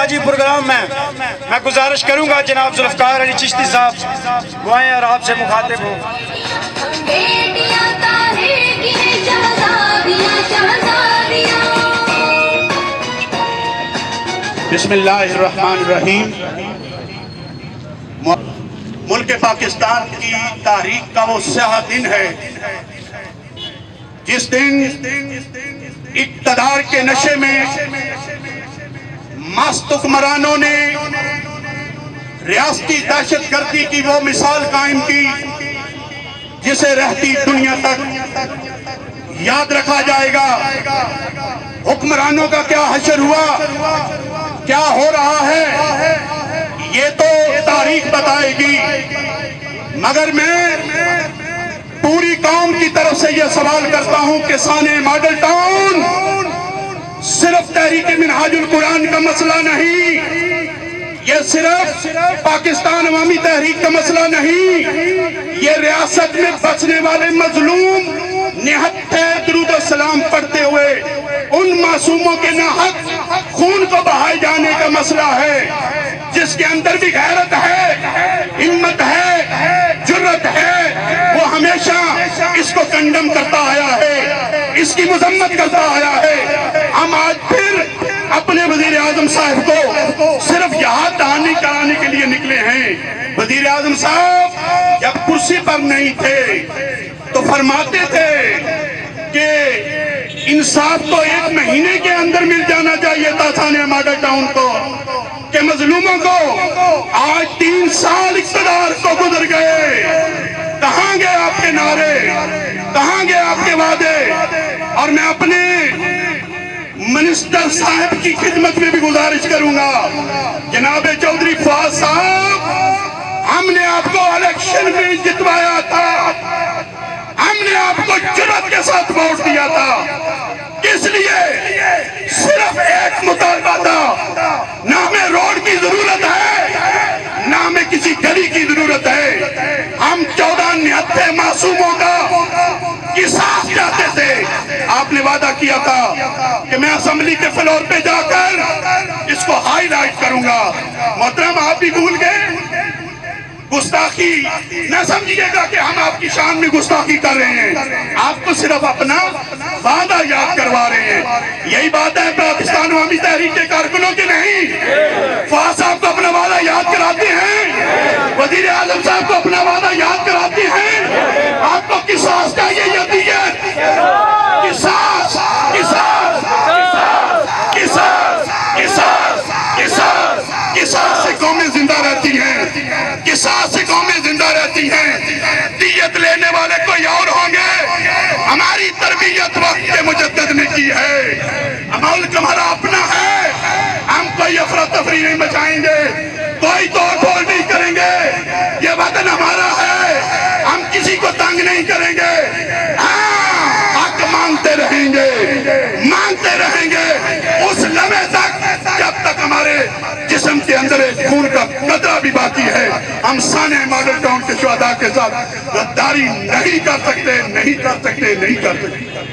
آج پروگرام میں گزارش کروں گا جناب ذوالفقار علی چشتی صاحب وہ آئیں اور آپ سے مخاطب ہوں۔ بسم اللہ الرحمن الرحیم۔ ملک پاکستان کی تاریخ کا وہ سیاہ دن ہے جس دن اقتدار کے نشے میں مست حکمرانوں نے ریاستی دہشت گردی کی وہ مثال قائم کی جسے رہتی دنیا تک یاد رکھا جائے گا۔ حکمرانوں کا کیا حشر ہوا، کیا ہو رہا ہے، یہ تو تاریخ بتائے گی، مگر میں پوری قوم کی طرف سے یہ سوال کرتا ہوں کہ سانحہ ماڈل ٹاؤن صرف تحریک منہاج القرآن کا مسئلہ نہیں، یہ صرف پاکستان عوامی تحریک کا مسئلہ نہیں، یہ ریاست میں بچنے والے مظلوم نہتے درود و سلام پڑھتے ہوئے ان معصوموں کے ناحق خون کو بہائے جانے کا مسئلہ ہے، جس کے اندر بھی غیرت ہے، ہمت ہے، جرت ہے، وہ ہمیشہ اس کو کنڈم کرتا آیا ہے، اس کی مذمت کرتا آیا ہے۔ ہم آج پھر اپنے وزیر اعظم صاحب کو صرف یہاں دہانی کرانے کے لیے نکلے ہیں۔ وزیر اعظم صاحب جب کرسی پر نہیں تھے تو فرماتے تھے کہ انصاف تو 1 مہینے کے اندر مل جانا چاہیے تھا سانحہ ماڈل ٹاؤن کو، کہ مظلوموں کو آج 3 سال اقتدار کو گزر گئے، کہاں گئے آپ کے نعرے، کہاں گئے آپ کے وعدے؟ اور میں اپنے منسٹر صاحب کی خدمت میں بھی گزارش کروں گا، جناب چودھری فواز صاحب، ہم نے آپ کو الیکشن میں جتوایا تھا، ہم نے آپ کو جرات کے ساتھ ووٹ دیا تھا، کس لیے؟ صرف ایک مطالبہ تھا، نہ ہمیں روڈ کی ضرورت ہے، نہ ہمیں کسی گلی کی ضرورت ہے، ہم 14 نہتے معصوموں کا قصاص چاہتے تھے۔ آپ نے وعدہ کیا تھا کہ میں اسمبلی کے فلور پہ جا کر اس کو ہائی لائٹ کروں گا۔ محترم آپ بھی بھول گئے، گستاخی نہ سمجھیے گا کہ ہم آپ کی شان میں گستاخی کر رہے ہیں، آپ کو صرف اپنا وعدہ یاد کروا رہے ہیں۔ یہی بات ہے پاکستان عوامی تحریک کے کارکنوں کی نہیں، فواز صاحب کو اپنا وعدہ یاد کراتے ہیں، وزیر اعظم صاحب کو اپنا وعدہ یاد کراتے ہیں، آپ کو قصاص چاہیے، یہ دیت، قصاص، قصاص، قصاص، قصاص، قصاص، قصاص سے قومیں زندہ رہتی ہیں، قصاص سے قومیں زندہ رہتی ہیں، دیت لینے والے کوئی اور ہوں گے۔ ہماری تربیت وقت کے مجدد نے کی ہے، ملک ہمارا اپنا ہے، ہم کوئی افراتفری نہیں مچائیں گے، کوئی توڑ پھوڑ نہیں کریں گے، یہ وطن ہمارا ہے، ہم کسی کو تنگ نہیں کریں گے، حق مانگتے رہیں گے، مانگتے رہیں گے اس لمحے تک جب تک ہمارے جسم کے اندر ایک خون کا قطرہ بھی باقی ہے۔ ہم سانحہ ماڈل ٹاؤن کے شہداء کے ساتھ غداری نہیں کر سکتے، نہیں کر سکتے، نہیں کر سکتے۔